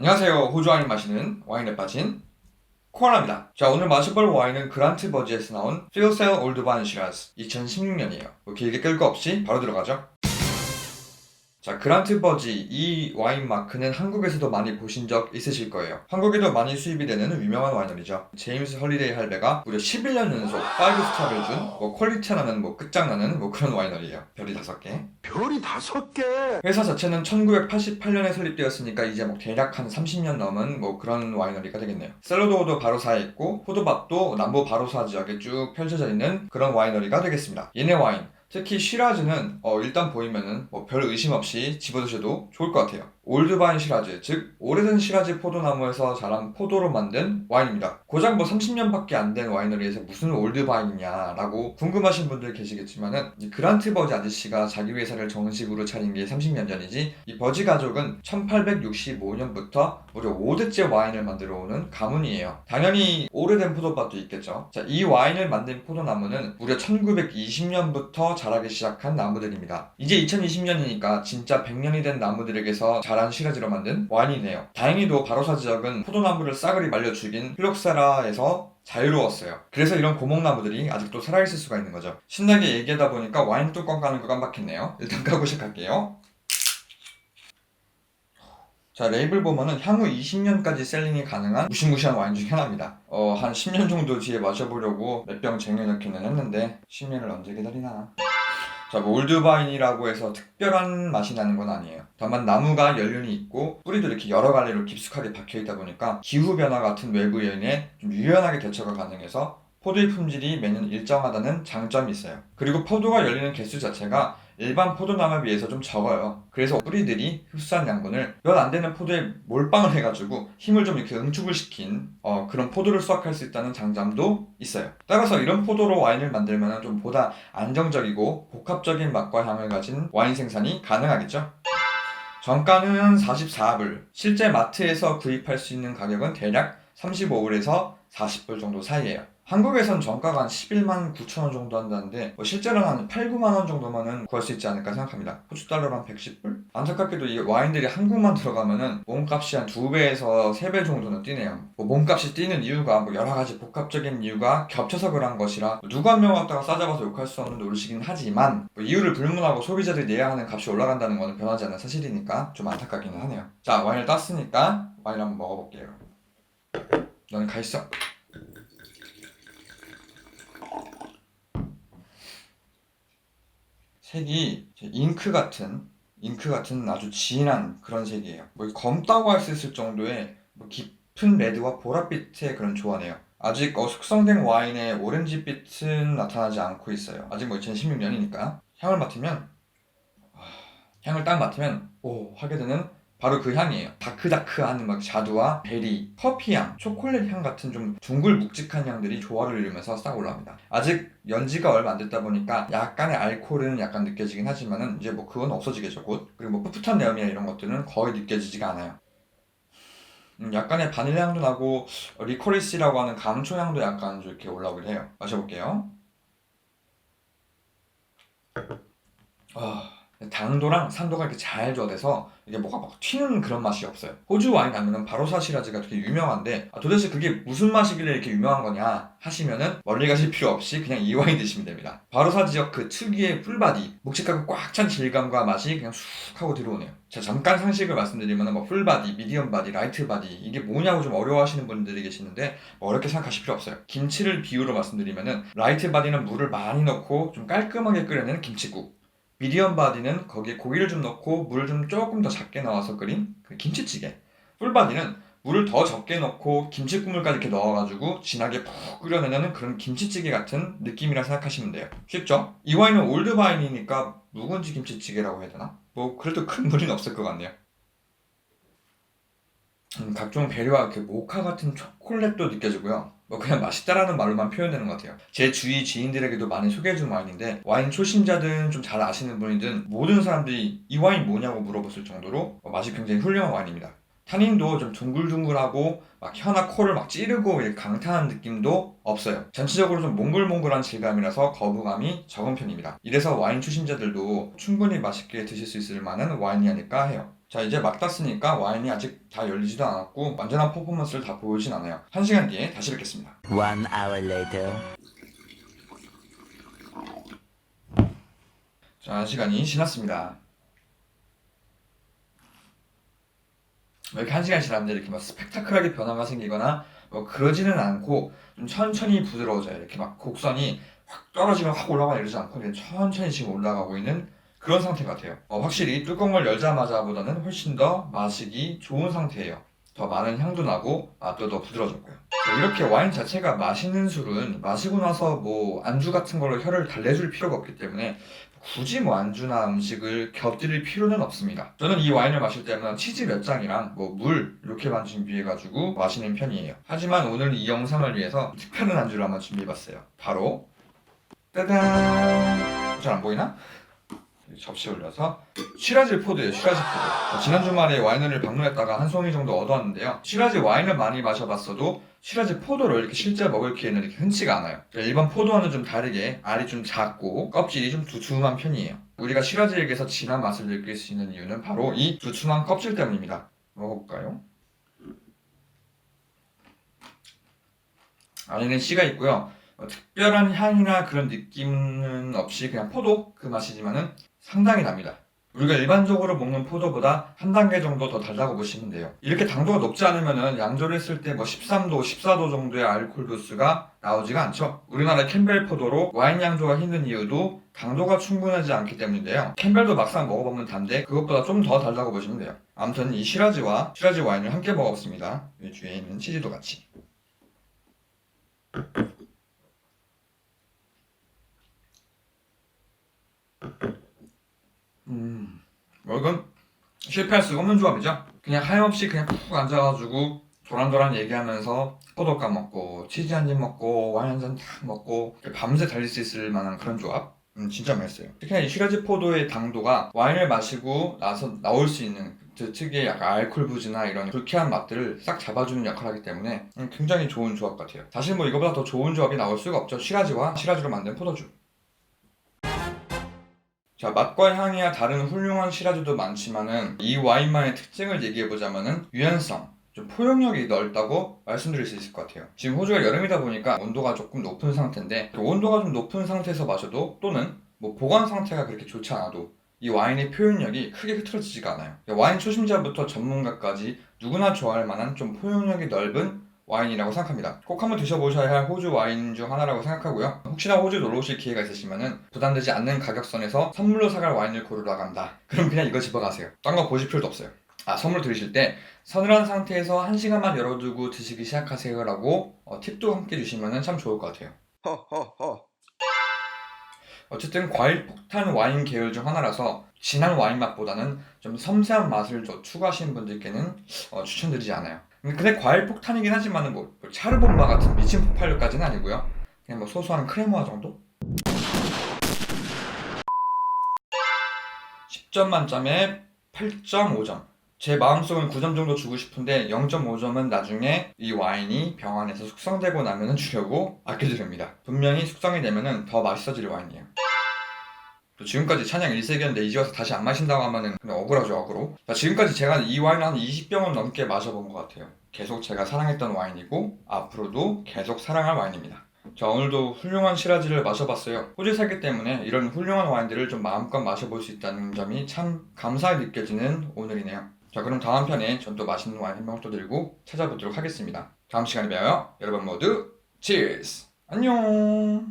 안녕하세요. 호주 와인 마시는 와인에 빠진 코알라입니다. 자, 오늘 마셔볼 와인은 그란트 버지에서 나온 필셀 올드바인 시라즈 2016년이에요. 길게 끌 거 없이 바로 들어가죠. 자, 그란트 버지 이 와인 마크는 한국에서도 많이 보신 적 있으실 거예요. 한국에도 많이 수입이 되는 유명한 와이너리죠. 제임스 헐리데이 할배가 무려 11년 연속 5스타를 준 퀄리티 나는 끝장나는 그런 와이너리예요. 별이 5개. 별이 5개. 회사 자체는 1988년에 설립되었으니까 이제 대략 한 30년 넘은 그런 와이너리가 되겠네요. 셀러도어도 바로사에 있고 포도밭도 남부 바로사 지역에 쭉 펼쳐져 있는 그런 와이너리가 되겠습니다. 얘네 와인 특히 시라즈는 일단 보이면은 별 의심 없이 집어드셔도 좋을 것 같아요. 올드바인 시라즈, 즉 오래된 시라즈 포도나무에서 자란 포도로 만든 와인입니다. 고작 30년밖에 안 된 와이너리에서 무슨 올드바인이냐라고 궁금하신 분들 계시겠지만은 이 그란트 버지 아저씨가 자기 회사를 정식으로 차린 게 30년 전이지 이 버지 가족은 1865년부터 무려 5대째 와인을 만들어 오는 가문이에요. 당연히 오래된 포도밭도 있겠죠. 자, 이 와인을 만든 포도나무는 무려 1920년부터 자라기 시작한 나무들입니다. 이제 2020년이니까 진짜 100년이 된 나무들에게서 자란 시라즈로 만든 와인이네요. 다행히도 바로사 지역은 포도나무를 싸그리 말려 죽인 필록세라에서 자유로웠어요. 그래서 이런 고목나무들이 아직도 살아있을 수가 있는 거죠. 신나게 얘기하다 보니까 와인 뚜껑 까는 거 깜빡했네요. 일단 까고 시작할게요. 자, 레이블 보면은 향후 20년까지 셀링이 가능한 무시무시한 와인 중 하나입니다. 한 10년 정도 뒤에 마셔보려고 몇 병 쟁여놓기는 했는데 10년을 언제 기다리나. 자, 올드바인이라고 해서 특별한 맛이 나는 건 아니에요. 다만 나무가 연륜이 있고 뿌리도 이렇게 여러 갈래로 깊숙하게 박혀있다 보니까 기후변화 같은 외부 요인에 좀 유연하게 대처가 가능해서 포도의 품질이 매년 일정하다는 장점이 있어요. 그리고 포도가 열리는 개수 자체가 일반 포도나무에 비해서 좀 적어요. 그래서 뿌리들이 흡수한 양분을 몇 안 되는 포도에 몰빵을 해가지고 힘을 좀 이렇게 응축을 시킨 그런 포도를 수확할 수 있다는 장점도 있어요. 따라서 이런 포도로 와인을 만들면 좀 보다 안정적이고 복합적인 맛과 향을 가진 와인 생산이 가능하겠죠. 정가는 44불, 실제 마트에서 구입할 수 있는 가격은 대략 35불에서 40불 정도 사이에요. 한국에선 정가가 한 11만 9천 원 정도 한다는데 실제로는 한 8, 9만 원 정도만은 구할 수 있지 않을까 생각합니다. 호주 달러로 한 110불? 안타깝게도 이 와인들이 한국만 들어가면은 몸값이 한 2배에서 3배 정도는 뛰네요. 몸값이 뛰는 이유가 여러 가지 복합적인 이유가 겹쳐서 그런 것이라 누구 한 명 갖다가 싸잡아서 욕할 수 없는 노릇이긴 하지만 이유를 불문하고 소비자들이 내야 하는 값이 올라간다는 것은 변하지 않는 사실이니까 좀 안타깝기는 하네요. 자, 와인을 땄으니까 와인 한번 먹어볼게요. 너는 가 있어. 색이 잉크 같은 아주 진한 그런 색이에요. 검다고 할 수 있을 정도의 깊은 레드와 보랏빛의 그런 조화네요. 아직 숙성된 와인의 오렌지빛은 나타나지 않고 있어요. 아직 2016년이니까 향을 딱 맡으면 오 하게 되는 바로 그 향이에요. 다크다크한 자두와 베리, 커피향, 초콜릿 향 같은 좀 둥글 묵직한 향들이 조화를 이루면서 싹 올라옵니다. 아직 연지가 얼마 안 됐다 보니까 약간의 알코올은 약간 느껴지긴 하지만은 이제 그건 없어지겠죠 곧. 그리고 풋풋한 내음이나 이런 것들은 거의 느껴지지가 않아요. 약간의 바닐라 향도 나고 리코리스라고 하는 감초 향도 약간 이렇게 올라오긴 해요. 마셔볼게요. 당도랑 산도가 이렇게 잘 조화돼서 이게 뭐가 튀는 그런 맛이 없어요. 호주 와인 하면은 바로사 시라즈가 되게 유명한데 도대체 그게 무슨 맛이길래 이렇게 유명한 거냐 하시면은 멀리 가실 필요 없이 그냥 이 와인 드시면 됩니다. 바로사 지역 그 특유의 풀바디, 묵직하고 꽉 찬 질감과 맛이 그냥 쑥 하고 들어오네요. 자, 잠깐 상식을 말씀드리면은 풀바디, 미디엄 바디, 라이트 바디 이게 뭐냐고 좀 어려워하시는 분들이 계시는데 어렵게 생각하실 필요 없어요. 김치를 비유로 말씀드리면은 라이트 바디는 물을 많이 넣고 좀 깔끔하게 끓여내는 김치국, 미디엄 바디는 거기에 고기를 좀 넣고 물을 좀 조금 더 작게 넣어서 끓인 그 김치찌개, 풀바디는 물을 더 적게 넣고 김치국물까지 이렇게 넣어가지고 진하게 푹 끓여내는 그런 김치찌개 같은 느낌이라 생각하시면 돼요. 쉽죠? 이 와인은 올드바인이니까 묵은지 김치찌개라고 해야 되나? 그래도 큰 무리는 없을 것 같네요. 각종 배려와 모카 같은 초콜릿도 느껴지고요. 그냥 맛있다라는 말로만 표현되는 것 같아요. 제 주위 지인들에게도 많이 소개해준 와인인데 와인 초심자든 좀 잘 아시는 분이든 모든 사람들이 이 와인 뭐냐고 물어봤을 정도로 맛이 굉장히 훌륭한 와인입니다. 탄닌도 좀 둥글둥글하고 막 혀나 코를 막 찌르고 이렇게 강타한 느낌도 없어요. 전체적으로 좀 몽글몽글한 질감이라서 거부감이 적은 편입니다. 이래서 와인 초심자들도 충분히 맛있게 드실 수 있을 만한 와인이 아닐까 해요. 자, 이제 막 땄으니까 와인이 아직 다 열리지도 않았고 완전한 퍼포먼스를 다 보이진 않아요. 1시간 뒤에 다시 뵙겠습니다. One hour later. 자, 시간이 지났습니다. 왜 이렇게 1시간이 지났는데 이렇게 막 스펙타클하게 변화가 생기거나 뭐 그러지는 않고 좀 천천히 부드러워져요. 이렇게 막 곡선이 확 떨어지면 확 올라가고 이러지 않고 그냥 천천히 지금 올라가고 있는 그런 상태 같아요. 확실히 뚜껑을 열자마자보다는 훨씬 더 마시기 좋은 상태예요. 더 많은 향도 나고 맛도 더 부드러워졌고요. 이렇게 와인 자체가 맛있는 술은 마시고 나서 뭐 안주 같은 걸로 혀를 달래줄 필요가 없기 때문에 굳이 뭐 안주나 음식을 곁들일 필요는 없습니다. 저는 이 와인을 마실 때는 치즈 몇 장이랑 뭐 물 이렇게만 준비해가지고 마시는 편이에요. 하지만 오늘 이 영상을 위해서 특별한 안주를 한번 준비해봤어요. 바로 따단! 잘 안 보이나? 접시에 올려서 시라즈 포드예요. 시라즈 포드. 지난 주말에 와이너리를 방문했다가 한 송이 정도 얻어왔는데요. 시라즈 와인을 많이 마셔봤어도 시라즈 포도를 이렇게 실제 먹을 기회는 이렇게 흔치가 않아요. 일반 포도와는 좀 다르게 알이 좀 작고 껍질이 좀 두툼한 편이에요. 우리가 시라즈에게서 진한 맛을 느낄 수 있는 이유는 바로 이 두툼한 껍질 때문입니다. 먹어볼까요? 안에는 씨가 있고요. 특별한 향이나 그런 느낌은 없이 그냥 포도 그 맛이지만은 상당히 납니다. 우리가 일반적으로 먹는 포도보다 한 단계 정도 더 달다고 보시면 돼요. 이렇게 당도가 높지 않으면은 양조를 했을 때 뭐 13도, 14도 정도의 알코올 도수가 나오지가 않죠. 우리나라 캠벨 포도로 와인 양조가 힘든 이유도 당도가 충분하지 않기 때문인데요. 캠벨도 막상 먹어보면 단데 그것보다 좀 더 달다고 보시면 돼요. 아무튼 이 시라즈와 시라즈 와인을 함께 먹어봤습니다. 이 뒤에 있는 치즈도 같이. 이건 실패할 수가 없는 조합이죠. 그냥 하염없이 그냥 푹 앉아가지고 도란도란 얘기하면서 포도 까먹고 치즈 한 입 먹고 와인 한 잔 딱 먹고 밤새 달릴 수 있을 만한 그런 조합. 진짜 맛있어요. 특히나 이 시라즈 포도의 당도가 와인을 마시고 나서 나올 수 있는 그 특유의 약간 알코올 부즈나 이런 불쾌한 맛들을 싹 잡아주는 역할을 하기 때문에 굉장히 좋은 조합 같아요. 사실 뭐 이거보다 더 좋은 조합이 나올 수가 없죠. 시라즈와 시라즈로 만든 포도주. 자, 맛과 향이야 다른 훌륭한 시라즈도 많지만은 이 와인만의 특징을 얘기해보자면은 유연성, 좀 포용력이 넓다고 말씀드릴 수 있을 것 같아요. 지금 호주가 여름이다 보니까 온도가 조금 높은 상태인데 그 온도가 좀 높은 상태에서 마셔도 또는 뭐 보관 상태가 그렇게 좋지 않아도 이 와인의 표현력이 크게 흐트러지지가 않아요. 와인 초심자부터 전문가까지 누구나 좋아할 만한 좀 포용력이 넓은 와인이라고 생각합니다. 꼭 한번 드셔보셔야 할 호주 와인 중 하나라고 생각하고요. 혹시나 호주 놀러 오실 기회가 있으시면 부담되지 않는 가격선에서 선물로 사갈 와인을 고르러 간다. 그럼 그냥 이거 집어가세요. 딴 거 보실 필요도 없어요. 선물 드리실 때 서늘한 상태에서 1시간만 열어두고 드시기 시작하세요 라고 팁도 함께 주시면 참 좋을 것 같아요. 어쨌든 과일 폭탄 와인 계열 중 하나라서 진한 와인 맛보다는 좀 섬세한 맛을 더 추구하시는 분들께는 추천드리지 않아요. 근데 과일 폭탄이긴 하지만 뭐 차르본바 같은 미친 폭발력까지는 아니고요. 그냥 뭐 소소한 크레모아 정도? 10점 만점에 8.5점. 제 마음속은 9점 정도 주고 싶은데 0.5점은 나중에 이 와인이 병 안에서 숙성되고 나면은 주려고 아껴드립니다. 분명히 숙성이 되면은 더 맛있어질 와인이에요. 또 지금까지 찬양 1세기였는데 이제 와서 다시 안 마신다고 하면은 그냥 억울하죠, 억울로. 지금까지 제가 이 와인을 한 20병은 넘게 마셔본 것 같아요. 계속 제가 사랑했던 와인이고 앞으로도 계속 사랑할 와인입니다. 자, 오늘도 훌륭한 시라즈를 마셔봤어요. 호주에 살기 때문에 이런 훌륭한 와인들을 좀 마음껏 마셔볼 수 있다는 점이 참 감사하게 느껴지는 오늘이네요. 자, 그럼 다음 편에 전 또 맛있는 와인 한 병 또 들고 찾아보도록 하겠습니다. 다음 시간에 봬요. 여러분 모두 치즈! 안녕!